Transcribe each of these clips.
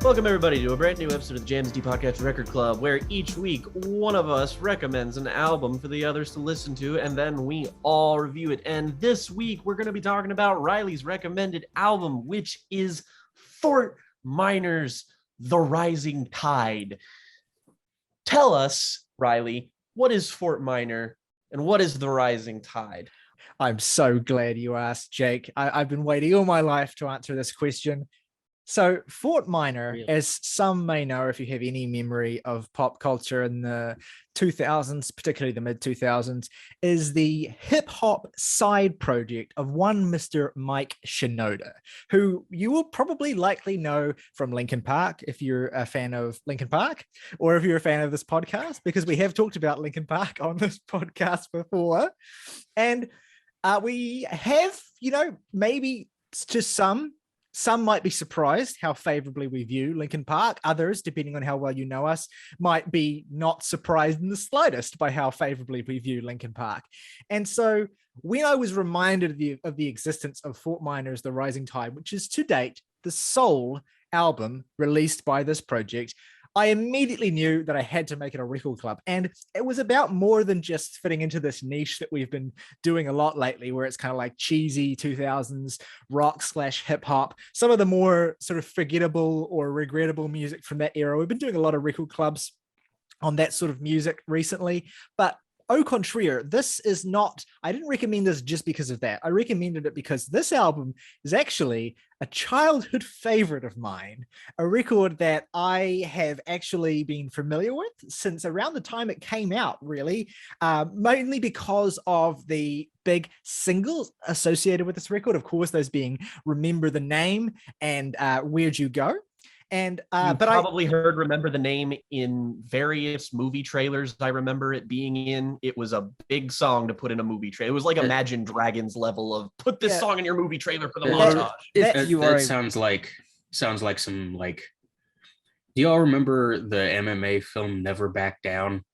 Welcome, everybody, to a brand new episode of the Jams D Podcast Record Club, where each week one of us recommends an album for the others to listen to, and then we all review it. And this week, we're going to be talking about Ryley's recommended album, which is Fort Minor's The Rising Tide. Tell us, Ryley, what is Fort Minor and what is The Rising Tide? I'm so glad you asked, Jake. I've been waiting all my life to answer this question. So Fort Minor, Really? as some may know, if you have any memory of pop culture in the 2000s, particularly the mid-2000s, is the hip-hop side project of one Mr. Mike Shinoda, who you will probably likely know from Linkin Park, if you're a fan of Linkin Park, or if you're a fan of this podcast, because we have talked about Linkin Park on this podcast before. And we have, maybe to some might be surprised how favorably we view Linkin Park. Others, depending on how well you know us, might be not surprised in the slightest by how favorably we view Linkin Park. And so when I was reminded of the existence of Fort Minor's The Rising Tide, which is to date the sole album released by this project, I immediately knew that I had to make it a record club. And it was about more than just fitting into this niche that we've been doing a lot lately, where it's kind of like cheesy 2000s rock / hip hop, some of the more sort of forgettable or regrettable music from that era. We've been doing a lot of record clubs on that sort of music recently, but au contraire, this is not, I didn't recommend this just because of that. I recommended it because this album is actually a childhood favorite of mine, a record that I have actually been familiar with since around the time it came out, really, mainly because of the big singles associated with this record. Of course, those being Remember the Name and Where'd You Go? And but probably heard Remember the Name in various movie trailers. I remember it being in. It was a big song to put in a movie trailer. It was like Imagine Dragons level of put this song in your movie trailer for the montage. That sounds like some like. Do y'all remember the MMA film Never Back Down?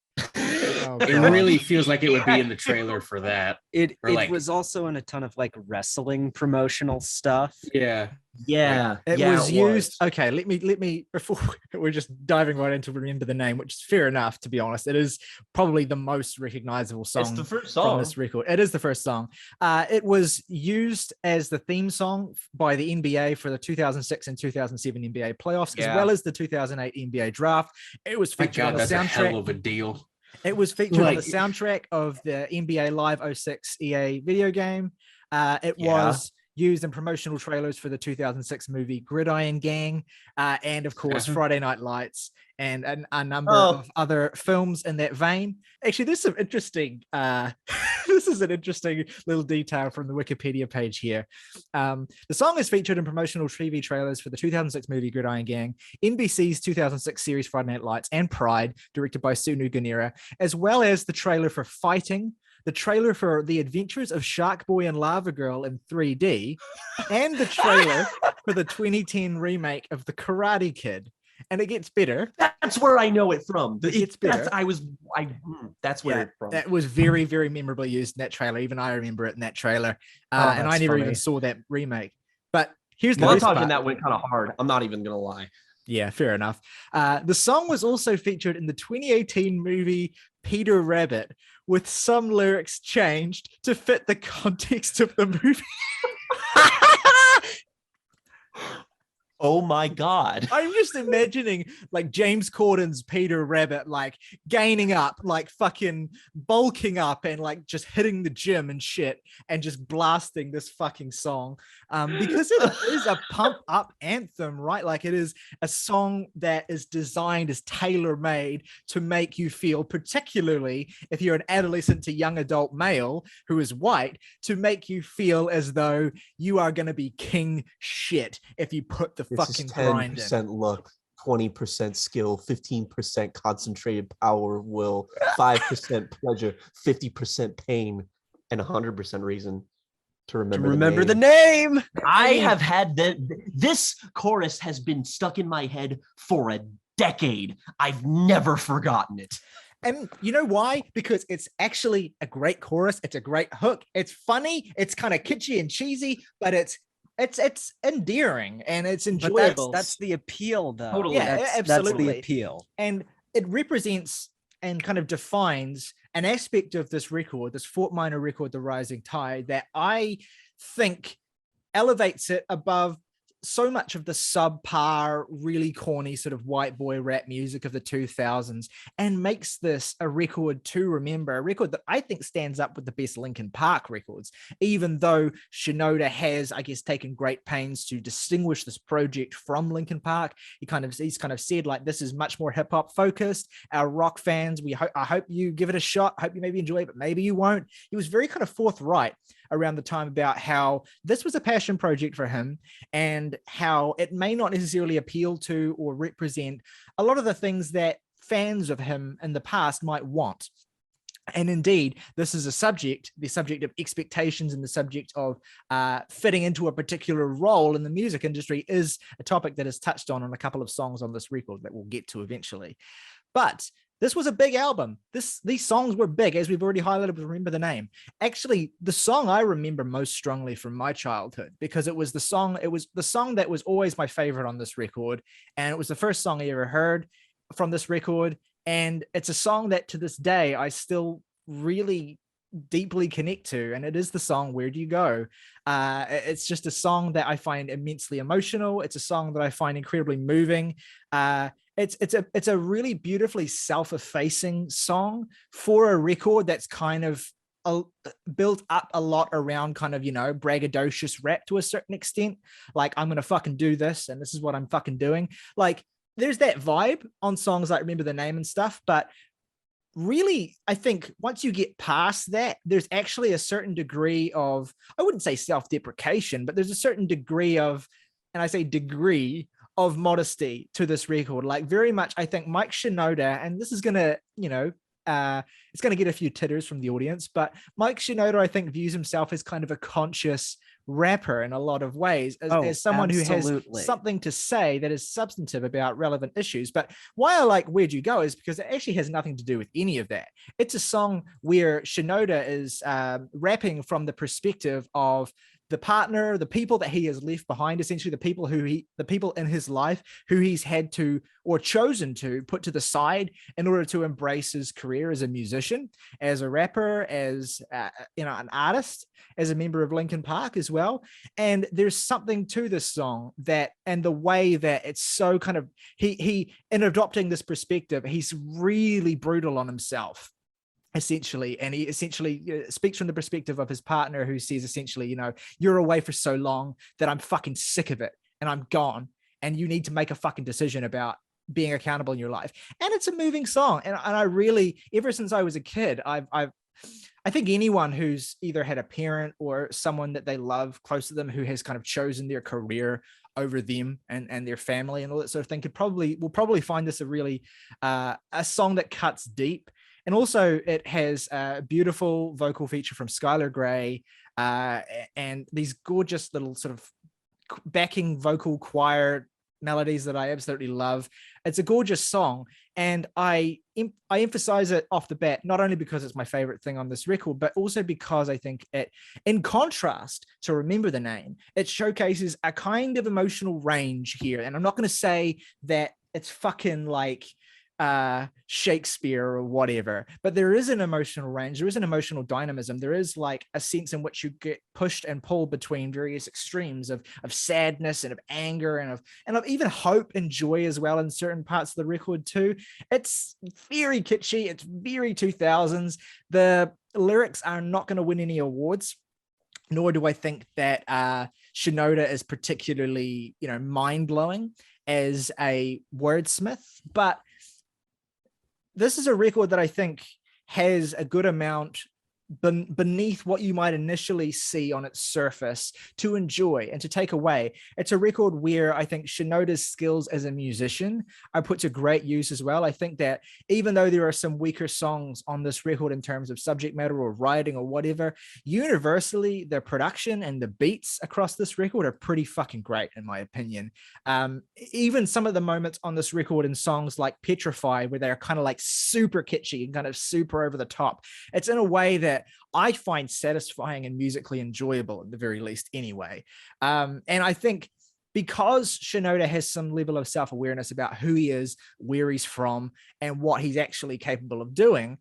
It really feels like it would be in the trailer for that. It was also in a ton of like wrestling promotional stuff. Yeah. It was used. Okay, let me before we're just diving right into Remember the Name, which is fair enough, to be honest. It is probably the most recognizable song. It's the first song from this record. It is the first song. It was used as the theme song by the NBA for the 2006 and 2007 NBA playoffs, as well as the 2008 NBA draft. It was featured on the soundtrack. A hell of a deal. It was featured on the soundtrack of the NBA Live 06 EA video game. It was used in promotional trailers for the 2006 movie Gridiron Gang, and of course Friday Night Lights, and a number of other films in that vein. Actually, there's some interesting this is an interesting little detail from the Wikipedia page here. The song is featured in promotional TV trailers for the 2006 movie Gridiron Gang, NBC's 2006 series Friday Night Lights, and Pride, directed by Sunu Gunera, as well as the trailer for Fighting, the trailer for The Adventures of Shark Boy and Lava Girl in 3D, and the trailer for the 2010 remake of The Karate Kid. And it gets better. That's where I know it from. It gets better. That's where it's from. That was very, very memorably used in that trailer. Even I remember it in that trailer. And I never even saw that remake. But here's the best part. That went kind of hard. I'm not even going to lie. Yeah, fair enough. The song was also featured in the 2018 movie Peter Rabbit, with some lyrics changed to fit the context of the movie. Oh my God. I'm just imagining like James Corden's Peter Rabbit, like gaining up, like fucking bulking up and like just hitting the gym and shit and just blasting this fucking song. Because it is a pump up anthem, right? Like it is a song that is designed as tailor-made to make you feel, particularly if you're an adolescent to young adult male who is white, to make you feel as though you are going to be king shit if you put the fucking grind in. 10% luck, 20% skill, 15% concentrated power of will, 5% pleasure, 50% pain, and 100% reason to remember the name. I have had this chorus has been stuck in my head for a decade. I've never forgotten it. And you know why? Because it's actually a great chorus. It's a great hook. It's funny. It's kind of kitschy and cheesy, but it's it's endearing and it's But enjoyable. that's the appeal, though. Totally. Yeah, That's absolutely. the appeal. And it represents and kind of defines an aspect of this record, this Fort Minor record, The Rising Tide, that I think elevates it above so much of the subpar, really corny sort of white boy rap music of the 2000s and makes this a record to remember, a record that I think stands up with the best Linkin Park records, even though Shinoda has, I guess, taken great pains to distinguish this project from Linkin Park. He's kind of said, like, this is much more hip hop focused. Our rock fans, I hope you give it a shot. I hope you maybe enjoy it, but maybe you won't. He was very kind of forthright around the time about how this was a passion project for him and how it may not necessarily appeal to or represent a lot of the things that fans of him in the past might want. And indeed, this is the subject of expectations and the subject of fitting into a particular role in the music industry is a topic that is touched on a couple of songs on this record that we'll get to eventually. But this was a big album. These songs were big, as we've already highlighted with Remember the Name. Actually, the song I remember most strongly from my childhood, because it was the song that was always my favorite on this record. And it was the first song I ever heard from this record. And it's a song that to this day, I still really deeply connect to. And it is the song, Where Do You Go? It's just a song that I find immensely emotional. It's a song that I find incredibly moving. It's a really beautifully self-effacing song for a record that's kind of built up a lot around kind of, braggadocious rap to a certain extent. Like, I'm going to fucking do this and this is what I'm fucking doing. Like, there's that vibe on songs like Remember the Name and stuff. But really, I think once you get past that, there's actually a certain degree of, I wouldn't say self-deprecation, but there's a certain degree of, and I say degree of modesty to this record. Like, very much, I think Mike Shinoda, and this is going to, it's going to get a few titters from the audience, but Mike Shinoda, I think, views himself as kind of a conscious rapper in a lot of ways, as someone absolutely. who has something to say that is substantive about relevant issues. But why I like Where'd You Go is because it actually has nothing to do with any of that. It's a song where Shinoda is rapping from the perspective of the partner, the people that he has left behind, essentially the people in his life who he's had to or chosen to put to the side in order to embrace his career as a musician, as a rapper, as an artist, as a member of Linkin Park as well. And there's something to this song that, and the way that it's so kind of, he in adopting this perspective, he's really brutal on himself, essentially. And he essentially speaks from the perspective of his partner, who says essentially, you're away for so long that I'm fucking sick of it and I'm gone, and you need to make a fucking decision about being accountable in your life. And it's a moving song. And I really, ever since I was a kid, I think anyone who's either had a parent or someone that they love close to them who has kind of chosen their career over them and their family and all that sort of thing will probably find this a really a song that cuts deep. And also it has a beautiful vocal feature from Skylar Grey and these gorgeous little sort of backing vocal choir melodies that I absolutely love. It's a gorgeous song. And I emphasize it off the bat, not only because it's my favorite thing on this record, but also because I think it, in contrast to Remember the Name, it showcases a kind of emotional range here. And I'm not going to say that it's fucking like Shakespeare or whatever, but there is an emotional range, there is an emotional dynamism, there is like a sense in which you get pushed and pulled between various extremes of sadness and of anger and of even hope and joy as well in certain parts of the record too. It's very kitschy, it's very 2000s. The lyrics are not going to win any awards, nor do I think that Shinoda is particularly mind-blowing as a wordsmith, but this is a record that I think has a good amount beneath what you might initially see on its surface to enjoy and to take away. It's a record where I think Shinoda's skills as a musician are put to great use as well. I think that even though there are some weaker songs on this record in terms of subject matter or writing or whatever, universally the production and the beats across this record are pretty fucking great in my opinion. Even some of the moments on this record in songs like Petrify, where they're kind of like super kitschy and kind of super over the top, it's in a way that that I find satisfying and musically enjoyable at the very least anyway. And I think because Shinoda has some level of self-awareness about who he is, where he's from, and what he's actually capable of doing,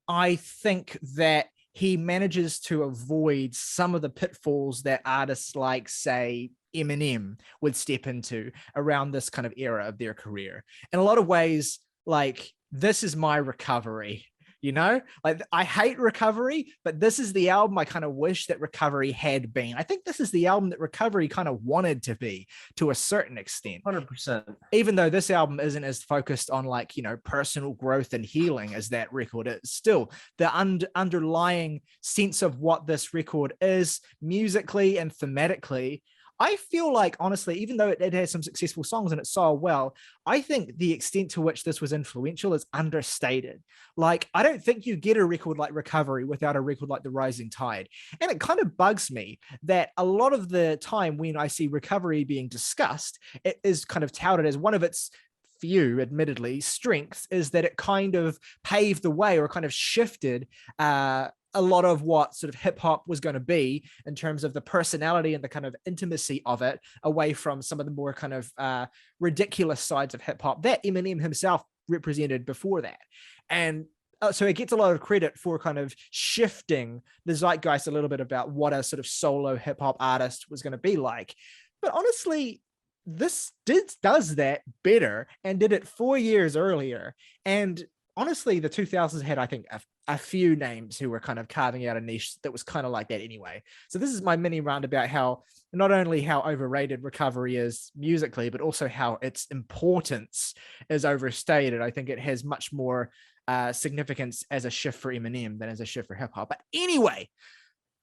I think that he manages to avoid some of the pitfalls that artists like, say, Eminem would step into around this kind of era of their career. In a lot of ways, like, this is my Recovery. You know, like, I hate Recovery, but this is the album I kind of wish that Recovery had been. I think this is the album that Recovery kind of wanted to be to a certain extent. 100%. Even though this album isn't as focused on, like, you know, personal growth and healing as that record is, still the underlying sense of what this record is musically and thematically, I feel like, honestly, even though it has some successful songs and it sold well, I think the extent to which this was influential is understated. Like, I don't think you get a record like Recovery without a record like The Rising Tide. And it kind of bugs me that a lot of the time when I see Recovery being discussed, it is kind of touted as one of its few, admittedly, strengths is that it kind of paved the way or kind of shifted a lot of what sort of hip hop was going to be in terms of the personality and the kind of intimacy of it, away from some of the more kind of ridiculous sides of hip hop that Eminem himself represented before that. And so it gets a lot of credit for kind of shifting the zeitgeist a little bit about what a sort of solo hip hop artist was going to be like. But honestly, this does that better and did it 4 years earlier. And honestly, the 2000s had, I think, a few names who were kind of carving out a niche that was kind of like that anyway. So this is my mini round about how not only how overrated Recovery is musically, but also how its importance is overstated. I think it has much more significance as a shift for Eminem than as a shift for hip hop. But anyway,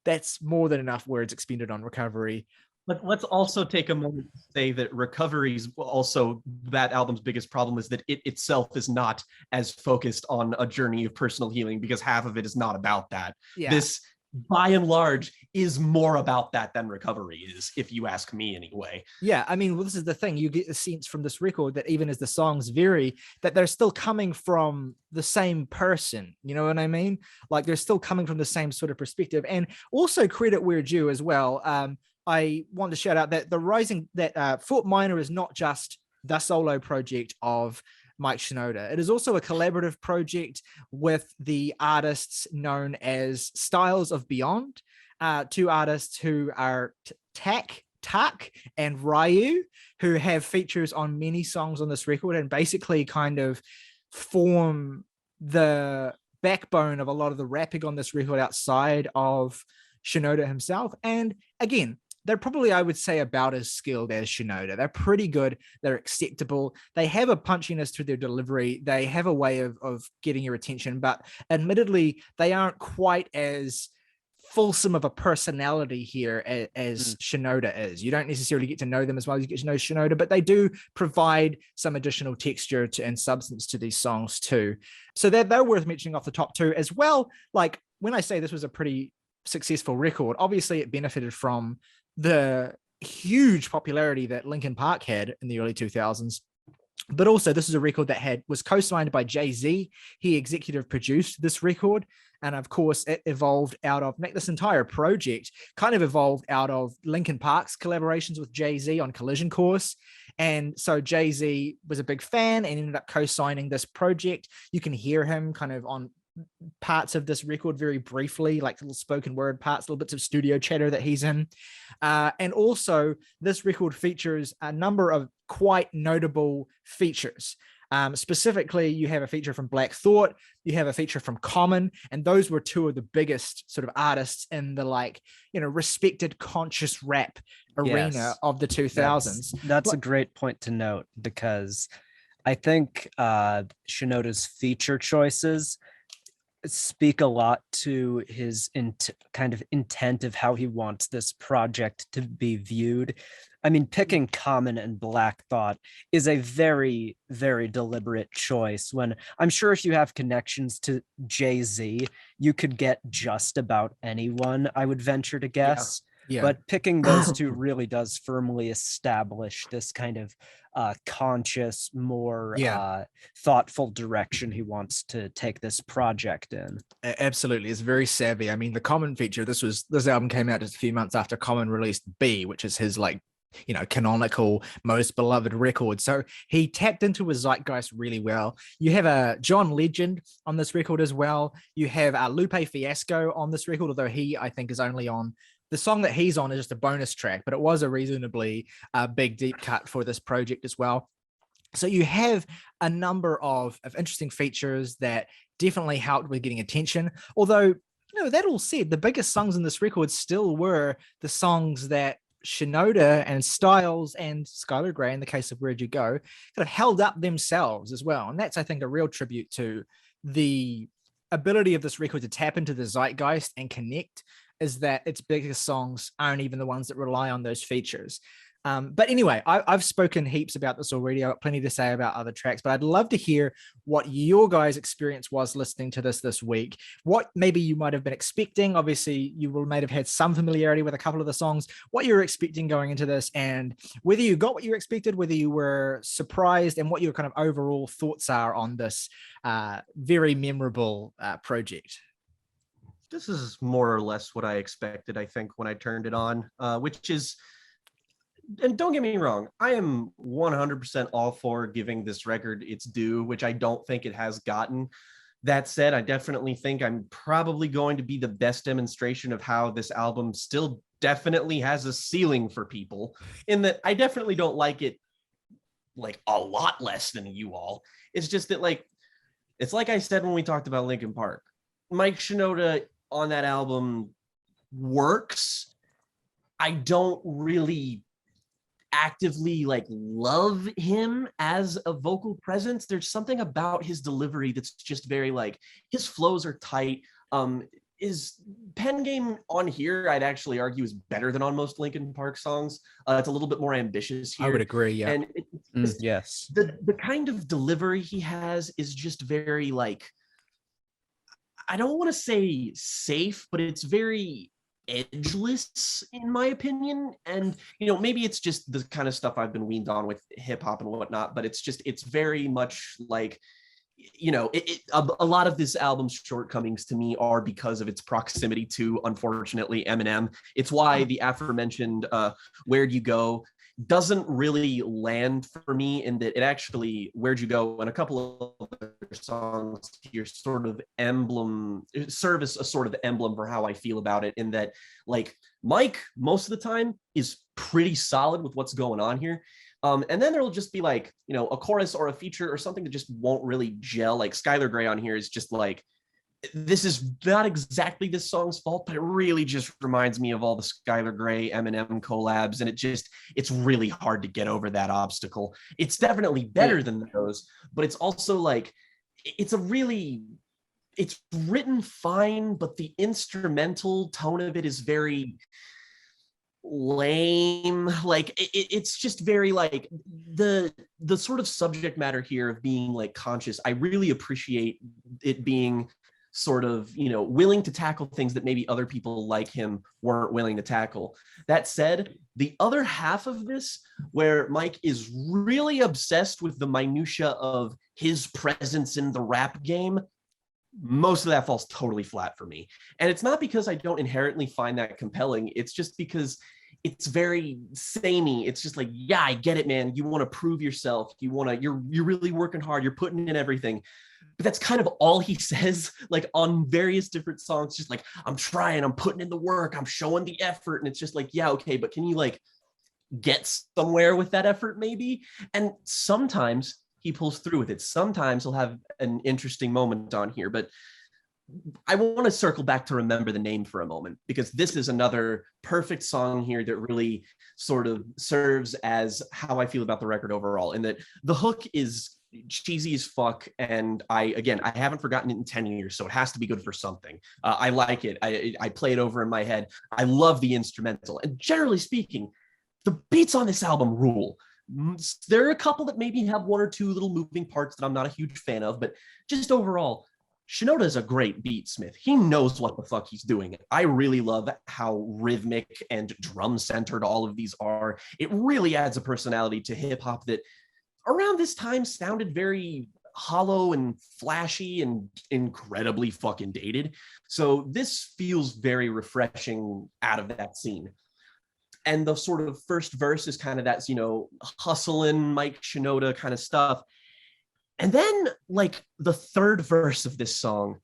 that's more than enough words expended on Recovery. But let's also take a moment to say that Recovery's also, that album's biggest problem is that it itself is not as focused on a journey of personal healing, because half of it is not about that. Yeah. This, by and large, is more about that than Recovery is, if you ask me anyway. Yeah, I mean, well, this is the thing. You get a sense from this record that even as the songs vary, that they're still coming from the same person. You know what I mean? Like, they're still coming from the same sort of perspective. And also, credit where due as well. I want to shout out that Fort Minor is not just the solo project of Mike Shinoda. It is also a collaborative project with the artists known as Styles of Beyond, two artists who are Tak and Ryley, who have features on many songs on this record and basically kind of form the backbone of a lot of the rapping on this record outside of Shinoda himself. And again, they're probably, I would say, about as skilled as Shinoda. They're pretty good. They're acceptable. They have a punchiness to their delivery. They have a way of getting your attention, but admittedly, they aren't quite as fulsome of a personality here as Shinoda is. You don't necessarily get to know them as well as you get to know Shinoda, but they do provide some additional texture and substance to these songs too. So they're worth mentioning off the top two as well. Like, when I say this was a pretty successful record, obviously it benefited from the huge popularity that Linkin Park had in the early 2000s. But also, this is a record that was co-signed by Jay-Z. He executive produced this record. And of course, it evolved out of, this entire project kind of evolved out of Linkin Park's collaborations with Jay-Z on Collision Course. And so Jay-Z was a big fan and ended up co-signing this project. You can hear him kind of on parts of this record very briefly, like little spoken word parts, little bits of studio chatter that he's in. And also, this record features a number of quite notable features. Specifically, you have a feature from Black Thought, you have a feature from Common, and those were two of the biggest sort of artists in the, respected conscious rap arena of the 2000s. That's a great point to note, because I think Shinoda's feature choices speak a lot to his kind of intent of how he wants this project to be viewed. I mean, picking Common and Black Thought is a very, very deliberate choice, when I'm sure if you have connections to Jay-Z, you could get just about anyone, I would venture to guess. Yeah. But picking those two really does firmly establish this kind of conscious, more thoughtful direction he wants to take this project in. Absolutely, it's very savvy. I mean, the Common feature, this album came out just a few months after Common released B, which is his canonical, most beloved record. So he tapped into his zeitgeist really well. You have a John Legend on this record as well. You have a Lupe Fiasco on this record, although he, I think, is only on the song that he's on is just a bonus track, but it was a reasonably big deep cut for this project as well. So you have a number of interesting features that definitely helped with getting attention. Although, that all said, the biggest songs in this record still were the songs that Shinoda and Styles and Skylar Grey, in the case of Where'd You Go, kind of held up themselves as well. And that's, I think, a real tribute to the ability of this record to tap into the zeitgeist and connect, is that its biggest songs aren't even the ones that rely on those features. But anyway, I've spoken heaps about this already. I've got plenty to say about other tracks, but I'd love to hear what your guys' experience was listening to this week. What maybe you might have been expecting. Obviously, might have had some familiarity with a couple of the songs, what you were expecting going into this, and whether you got what you expected, whether you were surprised, and what your kind of overall thoughts are on this very memorable project. This is more or less what I expected, I think, when I turned it on, which is, and don't get me wrong, I am 100% all for giving this record its due, which I don't think it has gotten. That said, I definitely think I'm probably going to be the best demonstration of how this album still definitely has a ceiling for people, in that I definitely don't like it like a lot less than you all. It's just that, it's like I said when we talked about Linkin Park. Mike Shinoda on that album works. I don't really actively love him as a vocal presence. There's something about his delivery that's just very his flows are tight. His pen game on here, I'd actually argue, is better than on most Linkin Park songs. It's a little bit more ambitious here. I would agree, yeah. And yes, the kind of delivery he has is just very I don't want to say safe, but it's very edgeless in my opinion. And maybe it's just the kind of stuff I've been weaned on with hip hop and whatnot, but it's very much a lot of this album's shortcomings to me are because of its proximity to, unfortunately, Eminem. It's why the aforementioned Where'd You Go doesn't really land for me, in that it actually, Where'd You Go and a couple of other songs here sort of serve as a sort of emblem for how I feel about it, in that Mike most of the time is pretty solid with what's going on here. And then there'll just be a chorus or a feature or something that just won't really gel. Skylar Grey on here is just this is not exactly this song's fault, but it really just reminds me of all the Skylar Grey Eminem collabs, and it's really hard to get over that obstacle. It's definitely better than those, but it's also it's written fine, but the instrumental tone of it is very lame. It's just very the sort of subject matter here of being conscious. I really appreciate it being sort of willing to tackle things that maybe other people like him weren't willing to tackle. That said, the other half of this, where Mike is really obsessed with the minutia of his presence in the rap game, most of that falls totally flat for me. And it's not because I don't inherently find that compelling. It's just because it's very samey. It's just yeah, I get it, man. You want to prove yourself. You're really working hard. You're putting in everything. But that's kind of all he says, on various different songs. Just I'm trying, I'm putting in the work, I'm showing the effort. And it's just yeah, okay, but can you get somewhere with that effort maybe? And sometimes he pulls through with it. Sometimes he'll have an interesting moment on here, but I want to circle back to Remember the Name for a moment, because this is another perfect song here that really sort of serves as how I feel about the record overall, in that the hook is cheesy as fuck, and I haven't forgotten it in 10 years, so it has to be good for something. I like it. I play it over in my head. I love the instrumental, and generally speaking, the beats on this album rule. There are a couple that maybe have one or two little moving parts that I'm not a huge fan of, but just overall, Shinoda is a great beatsmith. He knows what the fuck he's doing. I really love how rhythmic and drum centered all of these are. It really adds a personality to hip hop that around this time sounded very hollow and flashy and incredibly fucking dated. So this feels very refreshing out of that scene. And the sort of first verse is kind of that, you know, hustling Mike Shinoda kind of stuff. And then like the third verse of this song,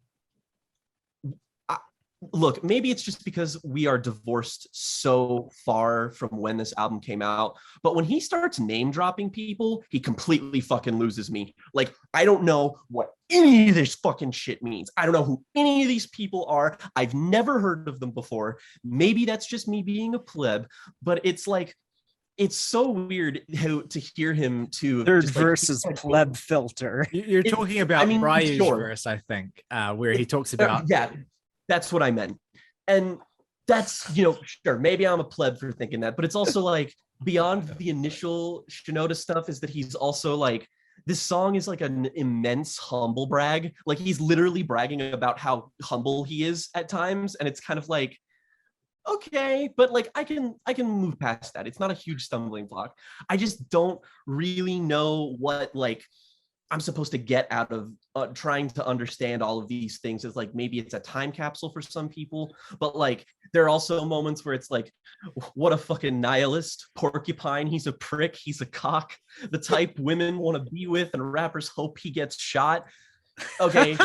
look, maybe it's just because we are divorced so far from when this album came out, but when he starts name dropping people, he completely fucking loses me. Like, I don't know what any of this fucking shit means. I don't know who any of these people are. I've never heard of them before. Maybe that's just me being a pleb, but it's like, it's so weird to hear him to Third just, verse is pleb filter. You're talking about Ryley's verse, I think, where he talks about. Yeah, that's what I meant. And that's, you know, sure, maybe I'm a pleb for thinking that, but it's also like beyond the initial Shinoda stuff is that he's also like, this song is like an immense humble brag. Like he's literally bragging about how humble he is at times. And it's kind of like, okay, but like I can move past that. It's not a huge stumbling block. I just don't really know what like I'm supposed to get out of trying to understand all of these things. Is like maybe it's a time capsule for some people, but like there are also moments where it's like, what a fucking nihilist porcupine. He's a prick. He's a cock. The type women want to be with, and rappers hope he gets shot. Okay,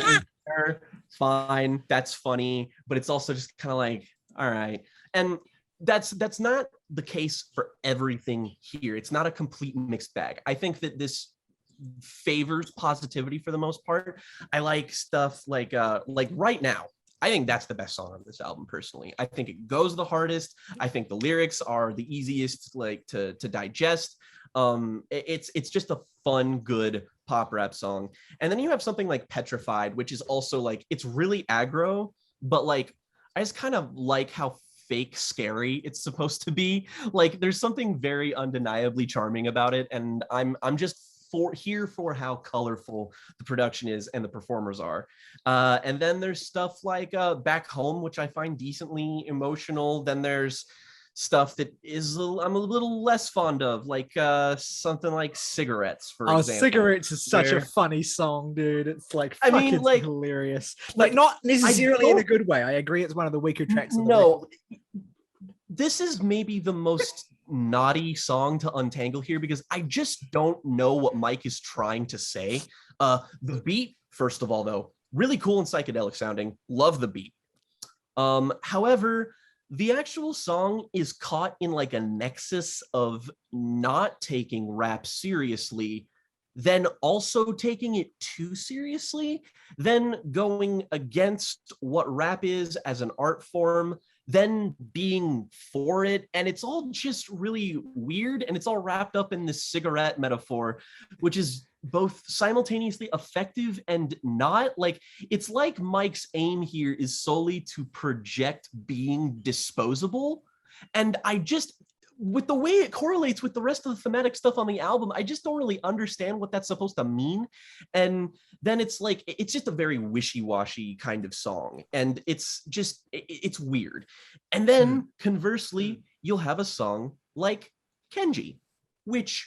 fine, that's funny, but it's also just kind of like, all right. And that's not the case for everything here. It's not a complete mixed bag. I think that this favors positivity for the most part. I like stuff like Right Now. I think that's the best song on this album personally. I think it goes the hardest. I think the lyrics are the easiest like to digest. It's just a fun, good pop rap song. And then you have something like Petrified, which is also like, it's really aggro, but like I just kind of like how fake scary it's supposed to be. Like there's something very undeniably charming about it, and I'm just here for how colorful the production is and the performers are. And then there's stuff like Back Home, which I find decently emotional. Then there's stuff that is I'm a little less fond of, like something like Cigarettes, for example. Cigarettes is such a funny song, dude. It's like fucking hilarious. Like not necessarily in a good way. I agree, it's one of the weaker tracks. No, this is maybe the most naughty song to untangle here because I just don't know what Mike is trying to say. The beat, first of all, though, really cool and psychedelic sounding. Love the beat. However, the actual song is caught in like a nexus of not taking rap seriously, then also taking it too seriously, then going against what rap is as an art form, then being for it. And it's all just really weird. And it's all wrapped up in this cigarette metaphor, which is both simultaneously effective and not. Like, it's like Mike's aim here is solely to project being disposable. And I just, with the way it correlates with the rest of the thematic stuff on the album, I just don't really understand what that's supposed to mean. And then it's like, it's just a very wishy-washy kind of song. And it's just, it's weird. And then conversely, you'll have a song like Kenji, which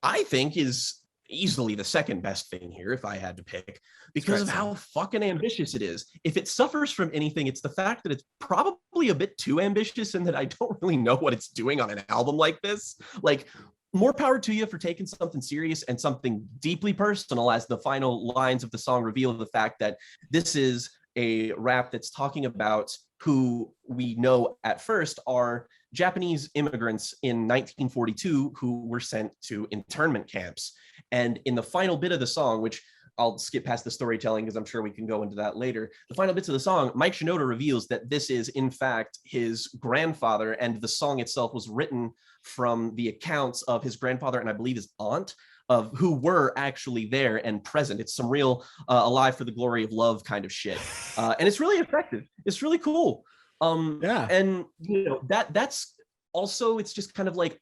I think is easily the second best thing here, if I had to pick, because of how fucking ambitious it is. If it suffers from anything, it's the fact that it's probably a bit too ambitious and that I don't really know what it's doing on an album like this. Like, more power to you for taking something serious and something deeply personal, as the final lines of the song reveal the fact that this is a rap that's talking about who we know at first are Japanese immigrants in 1942 who were sent to internment camps. And in the final bit of the song, which I'll skip past the storytelling because I'm sure we can go into that later, the final bits of the song, Mike Shinoda reveals that this is in fact his grandfather, and the song itself was written from the accounts of his grandfather and I believe his aunt, of who were actually there and present. It's some real alive for the glory of love kind of shit. And it's really effective. It's really cool. And you know, that's also, it's just kind of like,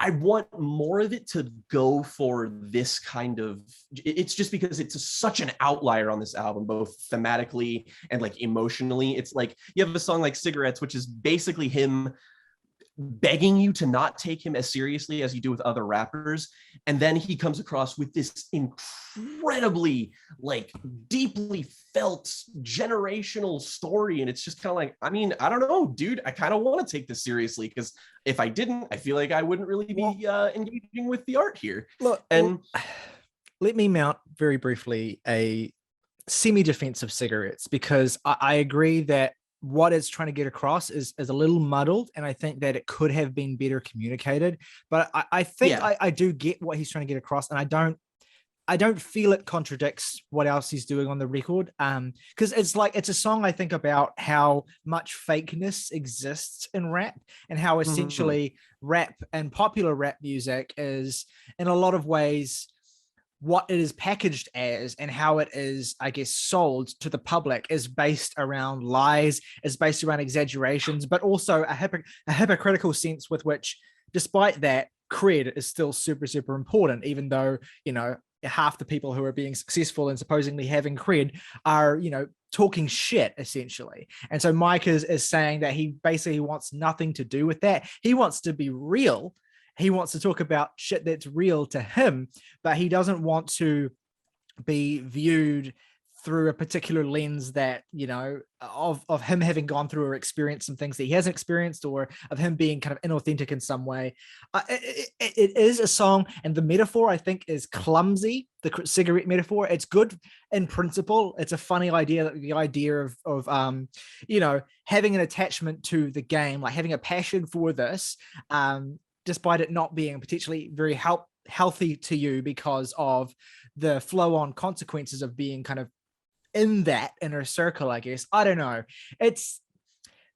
I want more of it to go for this kind of, it's just because it's such an outlier on this album, both thematically and like emotionally. It's like you have a song like Cigarettes, which is basically him begging you to not take him as seriously as you do with other rappers, and then he comes across with this incredibly like deeply felt generational story, and it's just kind of like, I mean, I don't know, dude, I kind of want to take this seriously, because if I didn't, I feel like I wouldn't really be engaging with the art here. Look, and let me mount very briefly a semi-defense of Cigarettes, because I agree that what it's trying to get across is a little muddled, and I think that it could have been better communicated. But I think I do get what he's trying to get across, and I don't feel it contradicts what else he's doing on the record. Because it's a song, I think, about how much fakeness exists in rap, and how essentially rap and popular rap music is in a lot of ways what it is packaged as, and how it is, I guess, sold to the public is based around lies, is based around exaggerations, but also a hypocritical sense with which, despite that, cred is still super, super important, even though, you know, half the people who are being successful and supposedly having cred are, you know, talking shit essentially. And so Mike is saying that he basically wants nothing to do with that. He wants to be real. He wants to talk about shit that's real to him, but he doesn't want to be viewed through a particular lens that, you know, of him having gone through or experienced some things that he hasn't experienced, or of him being kind of inauthentic in some way. It is a song, and the metaphor, I think, is clumsy. The cigarette metaphor, it's good in principle. It's a funny idea, the idea of you know, having an attachment to the game, like having a passion for this, despite it not being potentially very healthy to you because of the flow-on consequences of being kind of in that inner circle, I guess. I don't know.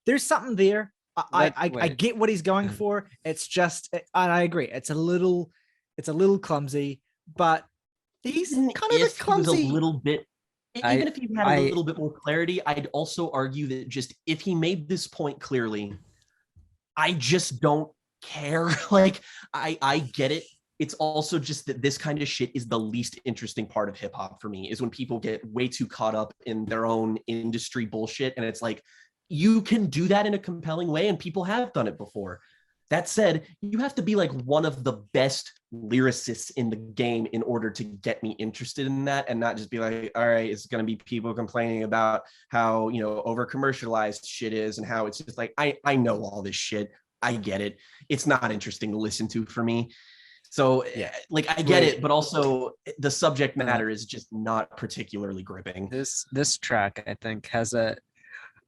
There's something there. I get what he's going for. It's just, and I agree, it's a little clumsy, but he's kind of a clumsy. A little bit. Even if you had a little bit more clarity, I'd also argue that just if he made this point clearly, I just don't care. Like, I get it. It's also just that this kind of shit is the least interesting part of hip hop for me, is when people get way too caught up in their own industry bullshit. And it's like, you can do that in a compelling way, and people have done it before. That said, you have to be like one of the best lyricists in the game in order to get me interested in that, and not just be like, all right, it's going to be people complaining about how, you know, over commercialized shit is, and how it's just like, I know all this shit. I get it. It's not interesting to listen to for me. So like, I get it, but also the subject matter is just not particularly gripping. This track, I think, has a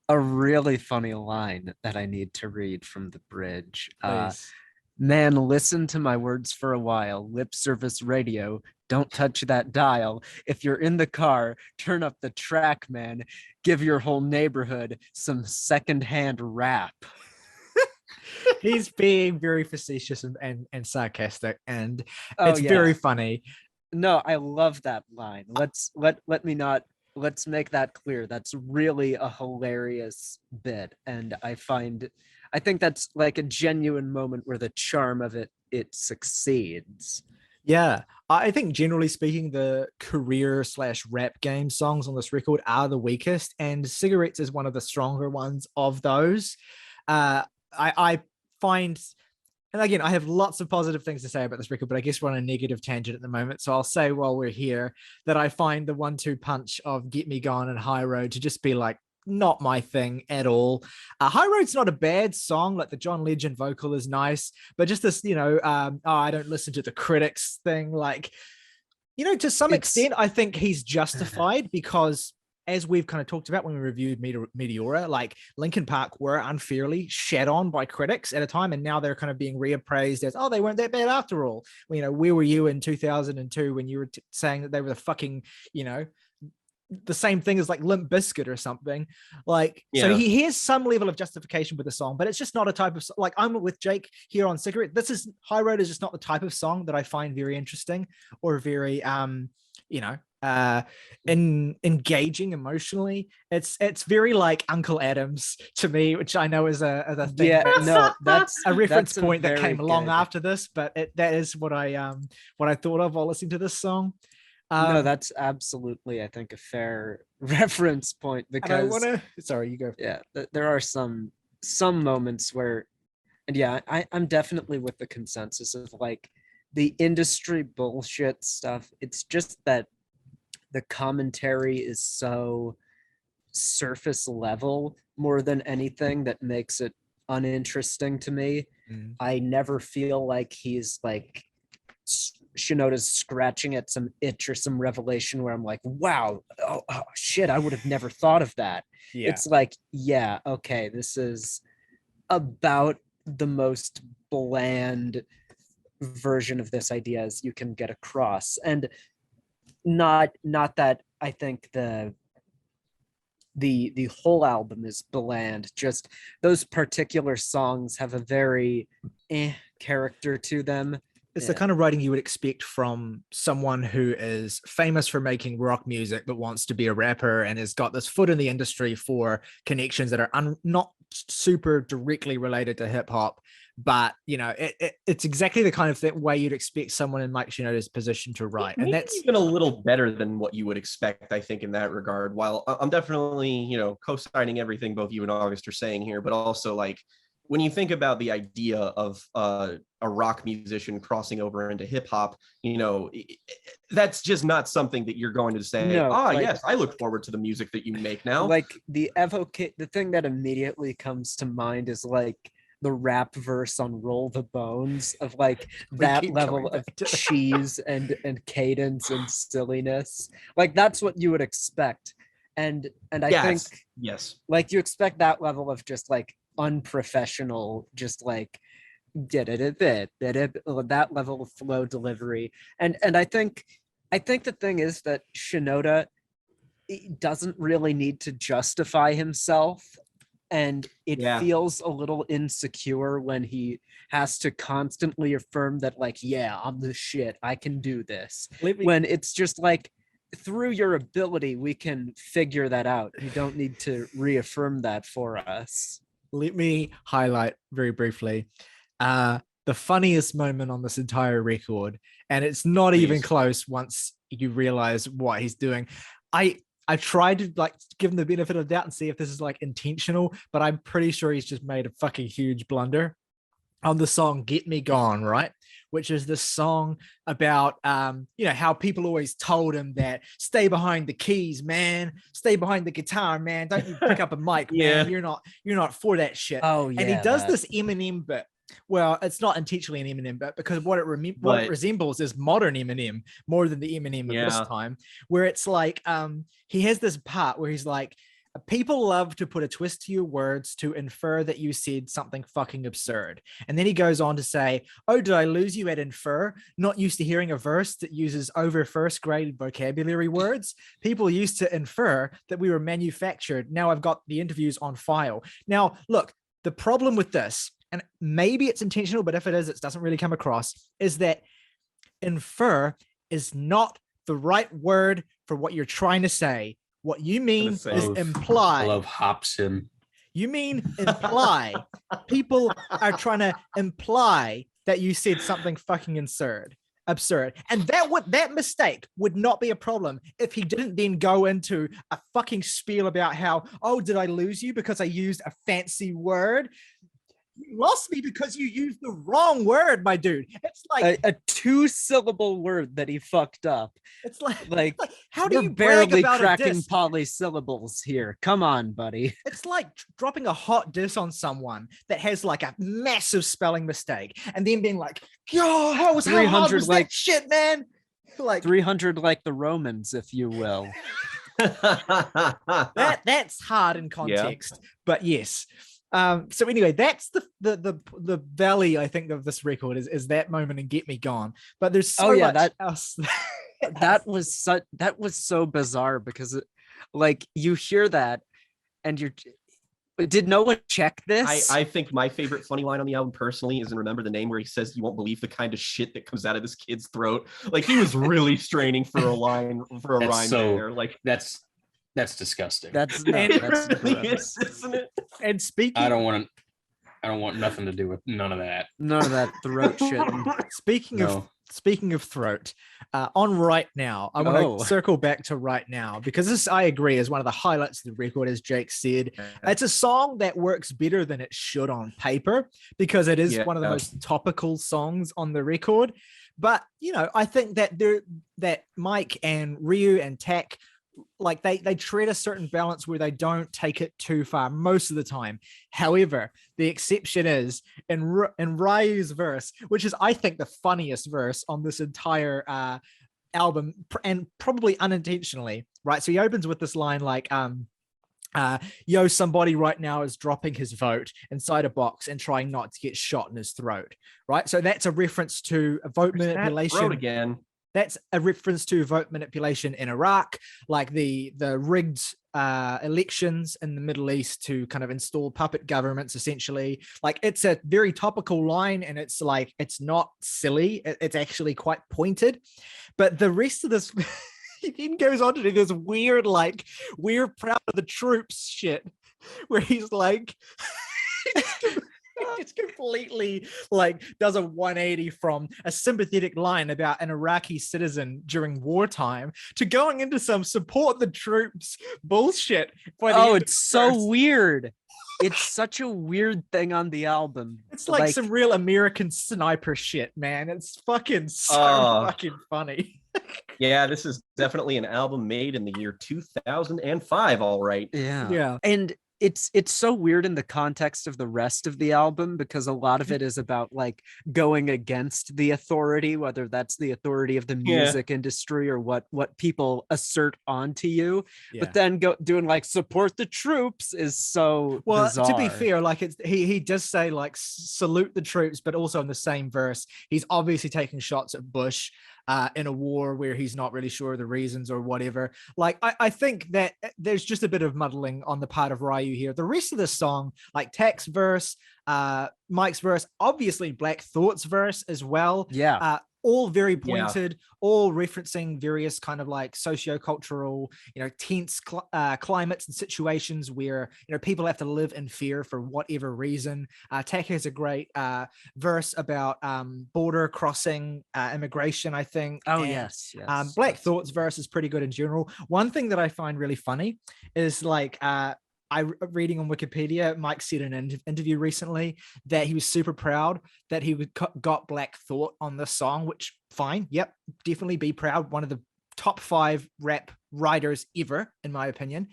really funny line that I need to read from the bridge. Man, listen to my words for a while. Lip service radio. Don't touch that dial. If you're in the car, turn up the track, man. Give your whole neighborhood some secondhand rap. He's being very facetious and sarcastic, and it's very funny. No, I love that line. Let's make that clear. That's really a hilarious bit, and I think that's like a genuine moment where the charm of it succeeds. Yeah, I think generally speaking, the career/rap game songs on this record are the weakest, and Cigarettes is one of the stronger ones of those. I find, and again, I have lots of positive things to say about this record, but I guess we're on a negative tangent at the moment. So I'll say while we're here that I find the 1-2 punch of Get Me Gone and High Road to just be like, not my thing at all. High Road's not a bad song. Like, the John Legend vocal is nice, but just this, you know, I don't listen to the critics thing. Like, you know, to some extent, I think he's justified, because as we've kind of talked about when we reviewed Meteora, like, Linkin Park were unfairly shat on by critics at a time, and now they're kind of being reappraised as, oh, they weren't that bad after all. Well, you know, where were you in 2002 when you were saying that they were the fucking, you know, the same thing as like Limp Bizkit or something? Like, so he has some level of justification with the song, but it's just not a type of, like, I'm with Jake here on Cigarette. High Road is just not the type of song that I find very interesting or very you know, in engaging emotionally. It's very like Uncle Adams to me, which I know is a thing. Yeah, That's no, that's a reference that's a point that very came along good- after this, but that is what I thought of while listening to this song. No, that's absolutely, I think, a fair reference point and I want because to. Sorry, you go. yeah, there are some moments where, and yeah, I'm definitely with the consensus of like the industry bullshit stuff. It's just that the commentary is so surface level more than anything that makes it uninteresting to me. Mm. I never feel like he's like Shinoda's scratching at some itch or some revelation where I'm like, wow, oh shit, I would have never thought of that. Yeah. It's like, yeah, okay, this is about the most bland version of this idea as you can get across. And not that I think the whole album is bland, just those particular songs have a very character to them. It's the kind of writing you would expect from someone who is famous for making rock music but wants to be a rapper and has got this foot in the industry for connections that are not super directly related to hip hop. But you know, it's exactly the kind of way you'd expect someone in Mike Shinoda's position to write, and that's even a little better than what you would expect, I think, in that regard. While I'm definitely, you know, co-signing everything both you and August are saying here, but also like when you think about the idea of a rock musician crossing over into hip hop, you know, that's just not something that you're going to say, No, like, yes, I look forward to the music that you make now. Like the thing that immediately comes to mind is like the rap verse on Roll the Bones of like that level of cheese and cadence and silliness. Like that's what you would expect. And I think yes, like you expect that level of just like unprofessional, just like that level of flow delivery. And I think the thing is that Shinoda doesn't really need to justify himself, and it feels a little insecure when he has to constantly affirm that like, yeah, I'm the shit, I can do this, when it's just like, through your ability we can figure that out, you don't need to reaffirm that for us. Let me highlight very briefly the funniest moment on this entire record, and it's not even close once you realize what he's doing. I tried to like give him the benefit of the doubt and see if this is like intentional, but I'm pretty sure he's just made a fucking huge blunder on the song Get Me Gone, right? Which is this song about you know, how people always told him that stay behind the keys, man, stay behind the guitar, man, don't you pick up a mic, man, you're not for that shit. Oh yeah. And he does this Eminem bit. Well, it's not intentionally an Eminem bit, because what it resembles is modern Eminem more than the Eminem of this time, where it's like he has this part where he's like, people love to put a twist to your words to infer that you said something fucking absurd. And then he goes on to say, oh, did I lose you at infer? Not used to hearing a verse that uses over first grade vocabulary words. People used to infer that we were manufactured. Now I've got the interviews on file. Now, look, the problem with this, and maybe it's intentional, but if it is, it doesn't really come across, is that infer is not the right word for what you're trying to say. What you mean is imply. I love Hobson. You mean imply. People are trying to imply that you said something fucking absurd. And that mistake would not be a problem if he didn't then go into a fucking spiel about how, oh, did I lose you because I used a fancy word? You lost me because you used the wrong word, my dude. It's like a 2-syllable word that he fucked up. It's like how do you barely cracking polysyllables here? Come on, buddy. It's like dropping a hot diss on someone that has like a massive spelling mistake, and then being like, "Yo, how hard was that shit, man?" Like 300, like the Romans, if you will. that's hard in context, but yes. So anyway, that's the valley, I think, of this record is that moment in Get Me Gone. But there's so much else. that was so bizarre because like you hear that and Did no one check this? I think my favorite funny line on the album personally is in Remember the Name, where he says, "You won't believe the kind of shit that comes out of this kid's throat." Like, he was really straining for a line, for a rhyme there. Like, that's disgusting. That's really gross. is, isn't it? And speaking, I don't want nothing to do with none of that. None of that throat shit. speaking of throat, on Right Now, I want to circle back to Right Now, because this, I agree, is one of the highlights of the record, as Jake said. It's a song that works better than it should on paper, because it is one of the most topical songs on the record. But, you know, I think that Mike and Ryu and Tak, like they tread a certain balance where they don't take it too far most of the time. However, the exception is in Ryu's verse, which is, I think, the funniest verse on this entire album, and probably unintentionally, right? So he opens with this line like, yo, somebody right now is dropping his vote inside a box and trying not to get shot in his throat, right? So that's a reference to a vote manipulation again. That's a reference to vote manipulation in Iraq, like the rigged elections in the Middle East to kind of install puppet governments, essentially. Like, it's a very topical line, and it's like, it's not silly. It's actually quite pointed. But the rest of this, he then goes on to do this weird, like, we're proud of the troops shit, where he's like, it's completely like does a 180 from a sympathetic line about an Iraqi citizen during wartime to going into some support the troops bullshit. It's so weird. It's such a weird thing on the album. It's like some real American sniper shit, man. It's fucking so fucking funny. Yeah, this is definitely an album made in the year 2005. All right. Yeah. And it's so weird in the context of the rest of the album, because a lot of it is about like going against the authority, whether that's the authority of the music industry or what people assert onto you. But then doing like support the troops is so bizarre. To be fair, like he does say like salute the troops, but also in the same verse he's obviously taking shots at Bush in a war where he's not really sure of the reasons or whatever. Like, I think that there's just a bit of muddling on the part of Ryu here. The rest of the song, like Tak's verse, Mike's verse, obviously Black Thought's verse as well. All very pointed, all referencing various kind of like socio-cultural, tense climates and situations where, people have to live in fear for whatever reason. Tak has a great verse about border crossing immigration, I think. Yes. Black Thought's verse is pretty good in general. One thing that I find really funny is like, reading on Wikipedia, Mike said in an interview recently that he was super proud that he got Black Thought on this song, which fine. Yep. Definitely be proud. One of the top 5 rap writers ever, in my opinion.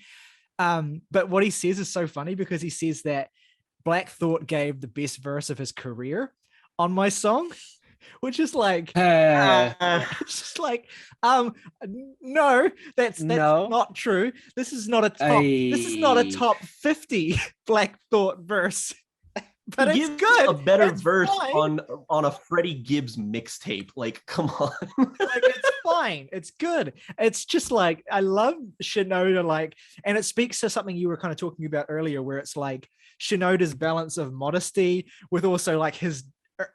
But what he says is so funny, because he says that Black Thought gave the best verse of his career on my song, which is like, it's just like, no, that's not true. This is not a top 50 Black Thought verse. But it's good. A better verse on a Freddie Gibbs mixtape. Like, come on. Like, it's fine. It's good. It's just like, I love Shinoda, like, and it speaks to something you were kind of talking about earlier, where it's like Shinoda's balance of modesty with also like his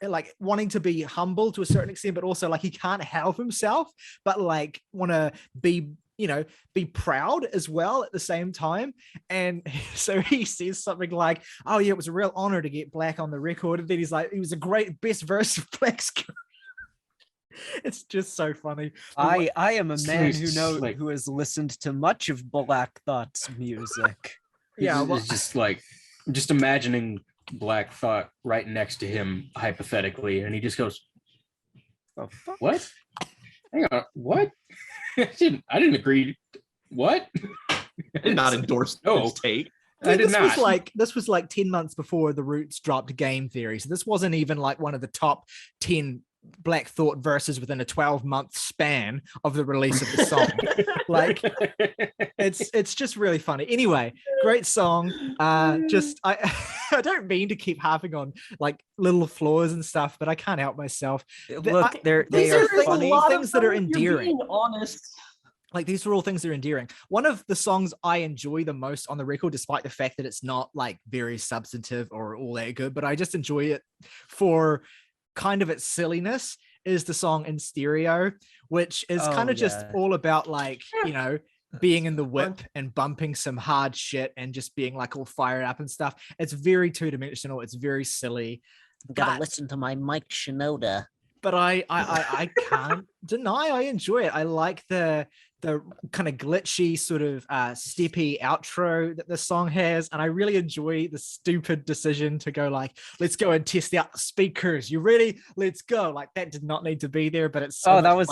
like wanting to be humble to a certain extent, but also like he can't help himself, but like want to be proud as well at the same time. And so he says something like, oh yeah, it was a real honor to get Black on the record. And then he's like, it was a great best verse of Black's career. It's just so funny. I am a man who has listened to much of Black Thought's music. It's just like, just imagining Black Thought right next to him, hypothetically, and he just goes, "Oh, what? Hang on, what? I didn't agree. What? I did not endorse his take." I did not. This was like 10 months before The Roots dropped Game Theory, so this wasn't even like one of the top 10 Black Thought verses within a 12-month span of the release of the song. Like, it's just really funny. Anyway, great song. I don't mean to keep harping on like little flaws and stuff, but I can't help myself. Look, they are funny things that are endearing. You're being honest. Like these are all things that are endearing. One of the songs I enjoy the most on the record, despite the fact that it's not like very substantive or all that good, but I just enjoy it for kind of its silliness, is the song In Stereo, which is kind of just all about like, being in the whip and bumping some hard shit and just being like all fired up and stuff. It's very two-dimensional. It's very silly. Gotta listen to my Mike Shinoda. But I can't deny I enjoy it. I like the kind of glitchy sort of steppy outro that the song has, and I really enjoy the stupid decision to go like, let's go and test out the speakers. You ready? Let's go. Like that did not need to be there, but it's so that was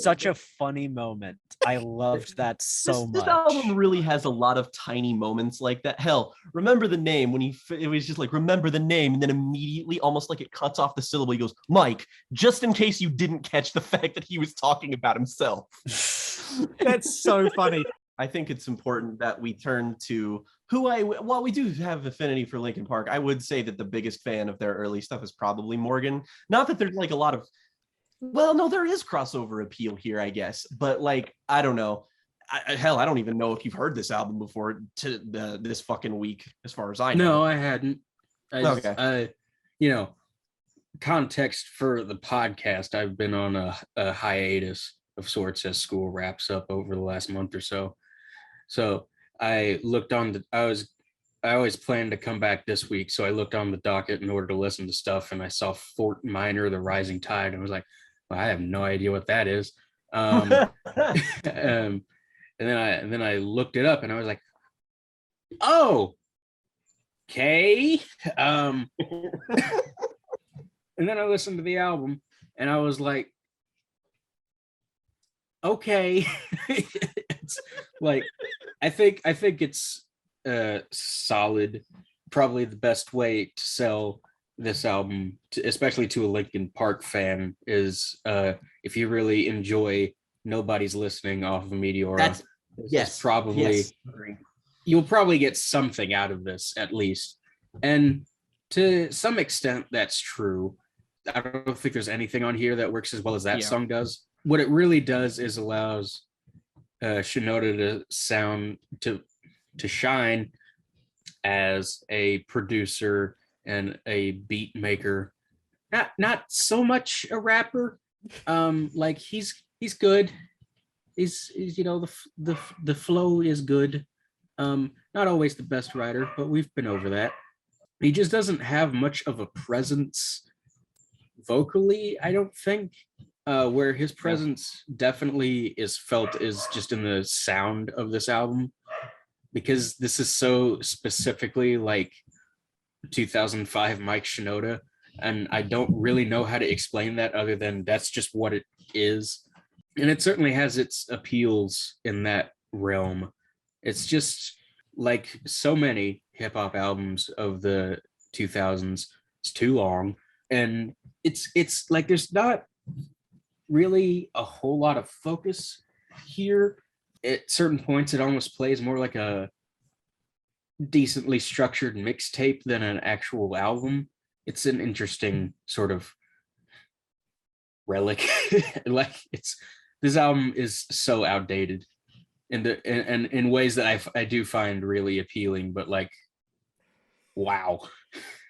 such a funny moment. I loved that so much. This album really has a lot of tiny moments like that. Hell, remember the name when it was just like, remember the name, and then immediately, almost like it cuts off the syllable, he goes, Mike, just in case you didn't catch the fact that he was talking about himself. That's so funny. I think it's important that we turn to while we do have affinity for Linkin Park, I would say that the biggest fan of their early stuff is probably Morgan. Not that there's like a lot of, well, no, there is crossover appeal here, I guess. But like, I don't know. I don't even know if you've heard this album before this fucking week, as far as I know. No, I hadn't. Okay. Context for the podcast, I've been on a hiatus of sorts as school wraps up over the last month or so. So I looked on I always planned to come back this week, so I looked on the docket in order to listen to stuff, and I saw Fort Minor, The Rising Tide, and I was like, well, I have no idea what that is. And then I looked it up, and I was like, oh, okay. And then I listened to the album, and I was like, okay. It's like, I think it's solid. Probably the best way to sell this album, especially to a Linkin Park fan, is if you really enjoy Nobody's Listening off of Meteora. You'll probably get something out of this at least. And to some extent, that's true. I don't think there's anything on here that works as well as that song does. What it really does is allows Shinoda to shine as a producer and a beat maker. Not so much a rapper. Like he's good. He's the flow is good. Not always the best writer, but we've been over that. He just doesn't have much of a presence vocally, I don't think. Where his presence definitely is felt is just in the sound of this album, because this is so specifically like 2005 Mike Shinoda, and I don't really know how to explain that other than that's just what it is. And it certainly has its appeals in that realm. It's just like so many hip-hop albums of the 2000s, it's too long, and it's like there's not really a whole lot of focus here. At certain points, it almost plays more like a decently structured mixtape than an actual album. It's an interesting sort of relic. Like this album is so outdated in ways that I do find really appealing, but like, wow.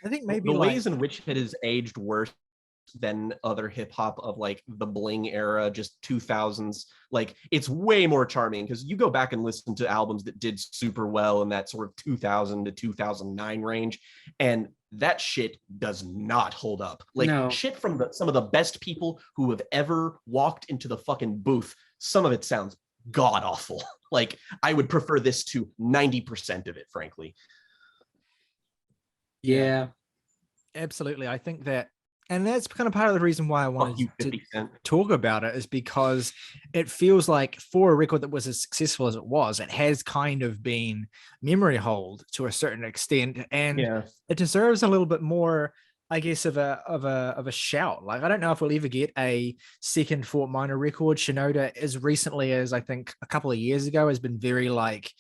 I think maybe the ways in which it has aged worse than other hip hop of like the bling era, just 2000s, like it's way more charming, because you go back and listen to albums that did super well in that sort of 2000 to 2009 range, and that shit does not hold up. Like shit from some of the best people who have ever walked into the fucking booth, some of it sounds god awful. Like I would prefer this to 90% of it, frankly. Yeah, absolutely. I think that, and that's kind of part of the reason why I wanted to talk about it, is because it feels like for a record that was as successful as it was, it has kind of been memory hold to a certain extent, and it deserves a little bit more, I guess, of a shout. Like I don't know if we'll ever get a second Fort Minor record. Shinoda, as recently as I think a couple of years ago, has been very like,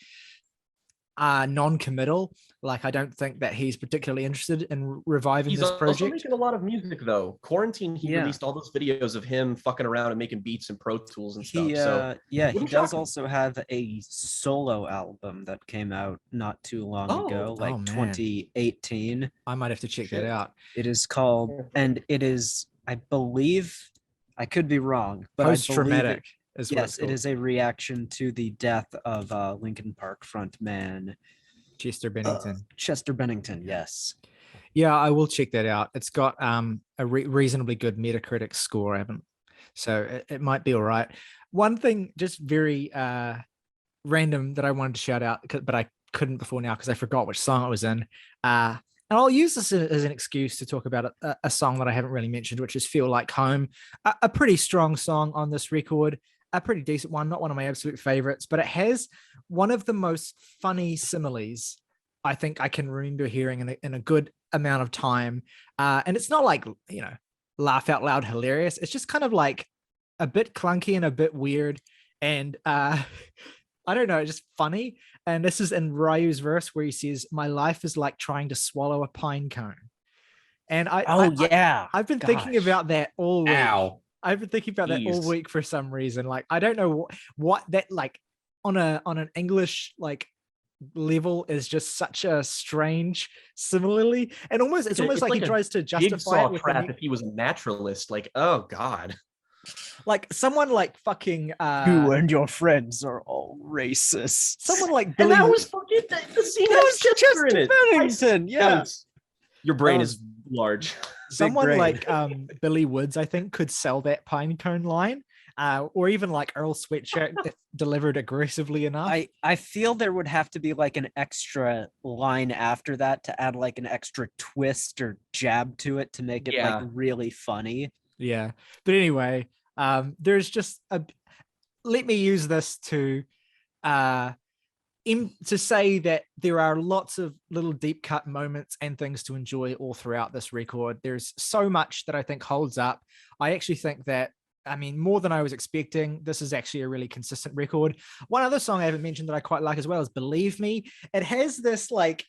non-committal. Like, I don't think that he's particularly interested in reviving He's this also project. making a lot of music though. Quarantine, he Yeah. released all those videos of him fucking around and making beats and Pro Tools and stuff. He So he wouldn't does shock me. also have a solo album that came out not too long ago, Oh, like man. 2018. I might have to check Shit. that out. It is called, and it is, I believe, I could be wrong, but I believe Post-traumatic is what yes, it's it called. is a reaction to the death of Linkin Park frontman Chester Bennington. Chester Bennington. Yes. Yeah, I will check that out. It's got a reasonably good Metacritic score. I haven't, so it might be all right. One thing, just very random, that I wanted to shout out, but I couldn't before now because I forgot which song it was in. And I'll use this as an excuse to talk about a song that I haven't really mentioned, which is "Feel Like Home." A pretty strong song on this record, a pretty decent one, not one of my absolute favorites, but it has one of the most funny similes I think I can remember hearing in a good amount of time. And it's not like, laugh out loud hilarious. It's just kind of like a bit clunky and a bit weird. And I don't know, just funny. And this is in Ryu's verse where he says, "My life is like trying to swallow a pine cone." And I've been thinking about that all week. Ow. I've been thinking about that all Jeez. week for some reason. Like, I don't know what that, like, on an English like level, is just such a strange similarly, and it's almost like he tries to justify jigsaw it with trap if he was a naturalist. Like, oh god. like someone like fucking You and your friends are all racist. someone like And Billy. that was fucking the scene That has was Chester Chester in it. Bennington. Yeah. Counts. Your brain Um, is large. Someone brain. like Billy Woods, I think, could sell that pine cone line, or even like Earl Sweatshirt if delivered aggressively enough. I feel there would have to be like an extra line after that to add like an extra twist or jab to it to make it like Yeah. really funny. Yeah, but anyway, there's just let me use this to to say that there are lots of little deep cut moments and things to enjoy all throughout this record. There's so much that I think holds up. I actually think that, I mean, more than I was expecting, this is actually a really consistent record. One other song I haven't mentioned that I quite like as well is "Believe Me." It has this like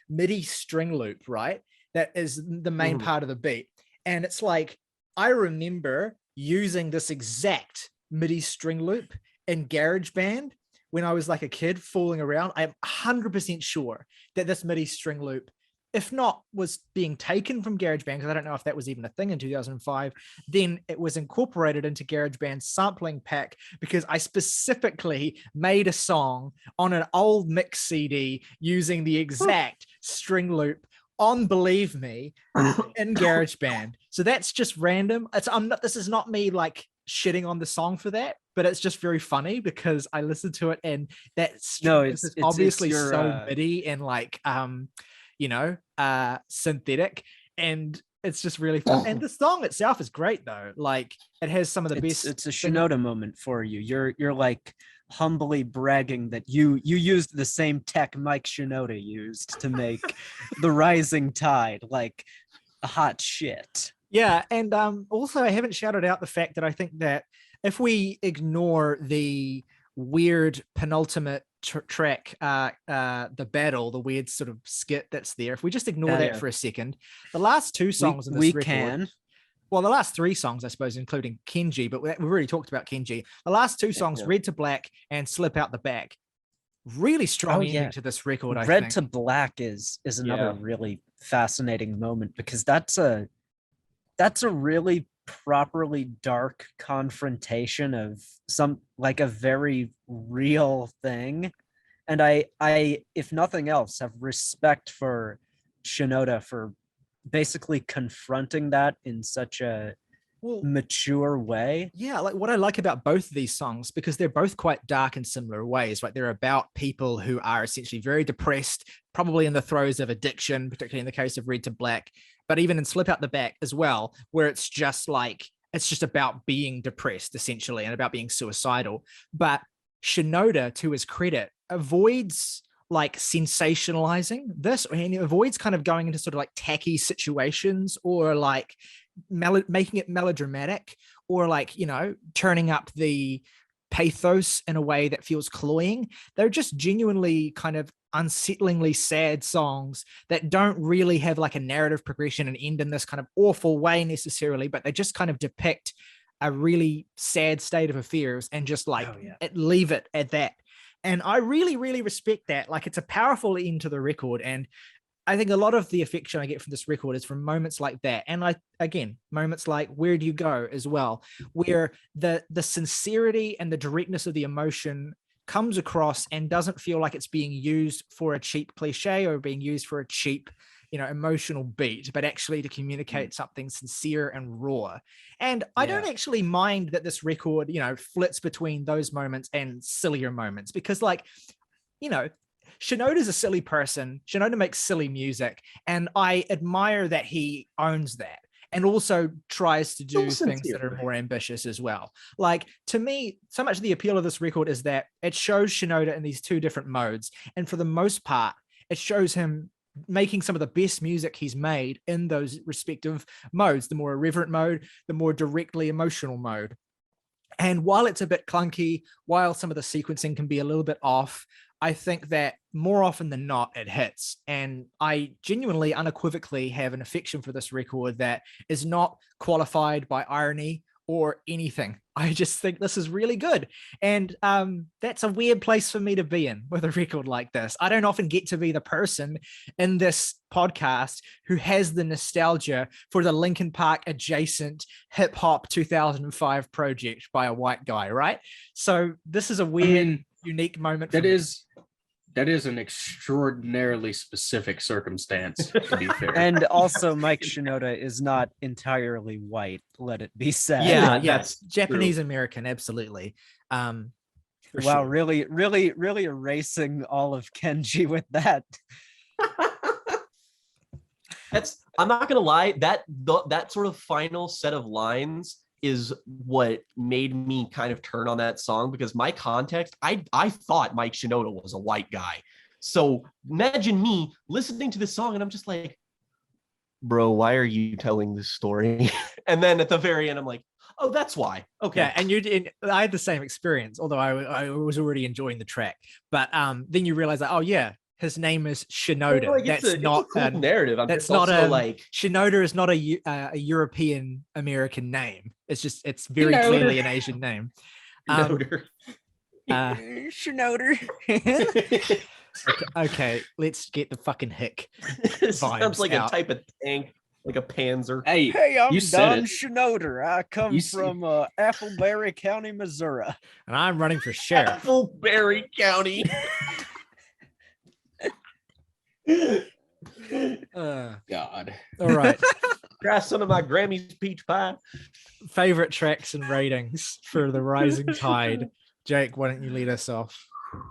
MIDI string loop, right? That is the main part of the beat. And it's like, I remember using this exact MIDI string loop in GarageBand when I was like a kid fooling around. I'm 100% sure that this MIDI string loop, if not was being taken from GarageBand, because I don't know if that was even a thing in 2005, then it was incorporated into GarageBand's sampling pack, because I specifically made a song on an old mix CD using the exact string loop on "Believe Me" in GarageBand. So that's just random. This is not me like shitting on the song for that, but it's just very funny because I listened to it and that's obviously your, so MIDI and like synthetic, and it's just really fun. And the song itself is great though. Like, it has some of the best. It's a Shinoda moment for you. You're like humbly bragging that you used the same tech Mike Shinoda used to make The Rising Tide like a hot shit. Yeah, and also I haven't shouted out the fact that I think that if we ignore the weird penultimate track, the battle, the weird sort of skit that's there, if we just ignore that for a second, the last two songs in this record, well, the last three songs, I suppose, including Kenji, but we've already talked about Kenji. The last two songs, "Red to Black" and "Slip Out the Back," really strong ending to this record. I Red think to Black is another really fascinating moment, because that's a really properly dark confrontation of some like a very real thing. And I if nothing else have respect for Shinoda for basically confronting that in such a mature way. Yeah, like what I like about both of these songs, because they're both quite dark in similar ways, right? They're about people who are essentially very depressed, probably in the throes of addiction, particularly in the case of Red to Black, but even in Slip Out the Back as well, where it's just about being depressed essentially and about being suicidal. But Shinoda, to his credit, avoids like sensationalizing this, and he avoids kind of going into sort of like tacky situations or like making it melodramatic, or like, turning up the pathos in a way that feels cloying. They're just genuinely kind of unsettlingly sad songs that don't really have like a narrative progression and end in this kind of awful way necessarily, but they just kind of depict a really sad state of affairs and just like leave it at that. And I really, really respect that. Like, it's a powerful end to the record. And I think a lot of the affection I get from this record is from moments like that. And moments like Where Do You Go as well, where the sincerity and the directness of the emotion comes across and doesn't feel like it's being used for a cheap cliche or being used for a cheap, emotional beat, but actually to communicate something sincere and raw. And I don't actually mind that this record, flits between those moments and sillier moments, because Shinoda's a silly person. Shinoda makes silly music, and I admire that he owns that and also tries to do things that are more ambitious as well. Like, to me, so much of the appeal of this record is that it shows Shinoda in these two different modes. And for the most part, it shows him making some of the best music he's made in those respective modes, the more irreverent mode, the more directly emotional mode. And while it's a bit clunky, while some of the sequencing can be a little bit off, I think that more often than not, it hits. And I genuinely, unequivocally have an affection for this record that is not qualified by irony or anything. I just think this is really good. And that's a weird place for me to be in with a record like this. I don't often get to be the person in this podcast who has the nostalgia for the Linkin Park adjacent hip hop 2005 project by a white guy, right? So this is a weird, unique moment. That is an extraordinarily specific circumstance, to be fair. And also, Mike Shinoda is not entirely white, let it be said. Yeah, that's Japanese American, absolutely. Wow, sure. really erasing all of Kenji with that. I'm not gonna lie, that sort of final set of lines is what made me kind of turn on that song, because my context, I thought Mike Shinoda was a white guy. So imagine me listening to this song and I'm just like, bro, why are you telling this story? And then at the very end, I'm like, oh, that's why. Okay. Yeah, and I had the same experience, although I was already enjoying the track. But then you realize that, oh yeah, his name is Shinoda. Like, that's not a cool narrative. That's not Shinoda is not a European American name. It's very clearly an Asian name. Shinoda. Okay, let's get the fucking hick. It sounds like a type of tank, like a Panzer. Hey, I'm Don Shinoda. I come from Appleberry County, Missouri. And I'm running for sheriff. Appleberry County. God. All right. Grab some of my Grammy's peach pie. Favorite tracks and ratings for the Rising Tide. Jake, why don't you lead us off? All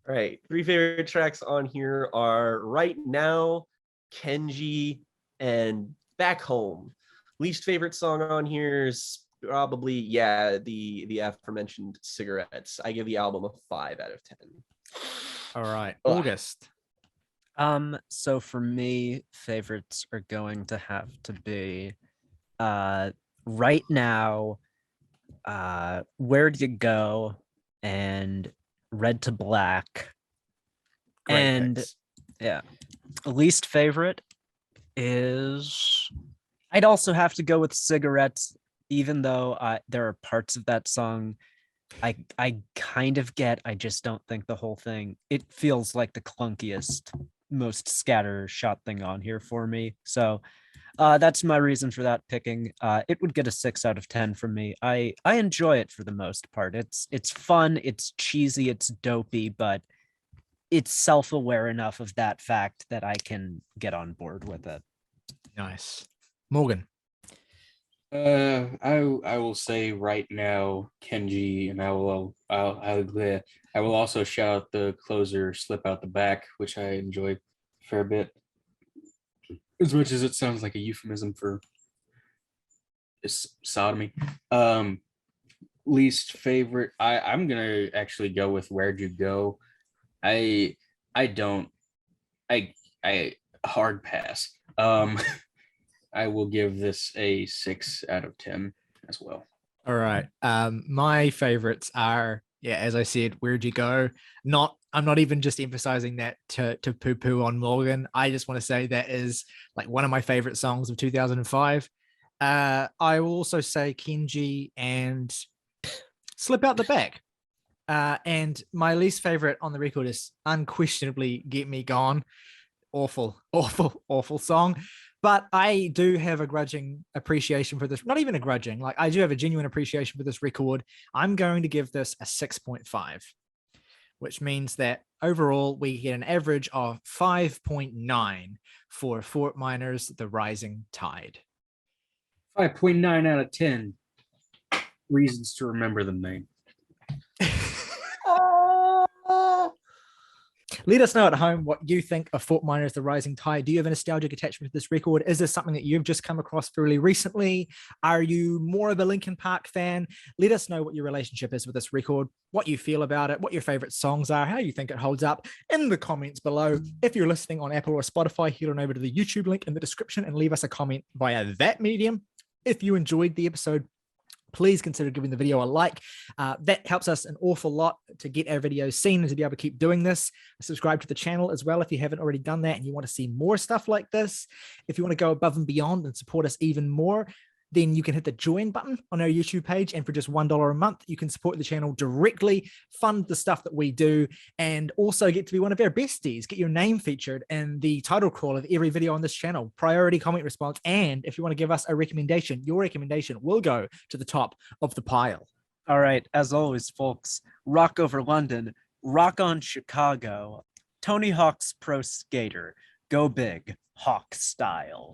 right. 3 favorite tracks on here are Right Now, Kenji, and Back Home. Least favorite song on here is probably, the aforementioned Cigarettes. I give the album a 5 out of 10. All right. August. So for me, favorites are going to have to be Right Now, Where'd You Go, and Red to Black. Great and picks. Yeah, least favorite is, I'd also have to go with Cigarettes, even though there are parts of that song I kind of get. I just don't think the whole thing, it feels like the clunkiest, most scattershot thing on here for me. So that's my reason for that picking. It would get a 6 out of 10 from me. I enjoy it for the most part. It's fun, it's cheesy, it's dopey, but it's self-aware enough of that fact that I can get on board with it. Nice. Morgan. I will say Right Now, Kenji, and I will also shout out the closer, Slip Out the Back, which I enjoy a fair bit. As much as it sounds like a euphemism for sodomy. Least favorite, I'm gonna actually go with Where'd You Go. I hard pass. I will give this a 6 out of 10 as well. All right. My favorites are, yeah, as I said, Where'd You Go? I'm not even just emphasizing that to poo-poo on Morgan. I just want to say that is like one of my favorite songs of 2005. I will also say Kenji and Slip Out the Back. And my least favorite on the record is unquestionably Get Me Gone. Awful, awful, awful song. But I do have a grudging appreciation for this. Not even a grudging, like I do have a genuine appreciation for this record. I'm going to give this a 6.5, which means that overall we get an average of 5.9 for Fort Miners, The Rising Tide. 5.9 out of 10 reasons to remember them, man. Let us know at home what you think of Fort Miners, The Rising Tide. Do you have a nostalgic attachment to this record? Is this something that you've just come across fairly recently? Are you more of a Linkin Park fan? Let us know what your relationship is with this record, what you feel about it, what your favorite songs are, how you think it holds up in the comments below. If you're listening on Apple or Spotify, head on over to the YouTube link in the description and leave us a comment via that medium. If you enjoyed the episode, please consider giving the video a like. That helps us an awful lot to get our videos seen and to be able to keep doing this. Subscribe to the channel as well if you haven't already done that and you want to see more stuff like this. If you want to go above and beyond and support us even more, then you can hit the join button on our YouTube page. And for just $1 a month, you can support the channel directly, fund the stuff that we do, and also get to be one of our besties, get your name featured in the title crawl of every video on this channel, priority comment response. And if you want to give us a recommendation, your recommendation will go to the top of the pile. All right. As always, folks, rock over London, rock on Chicago, Tony Hawk's Pro Skater, go big, Hawk style.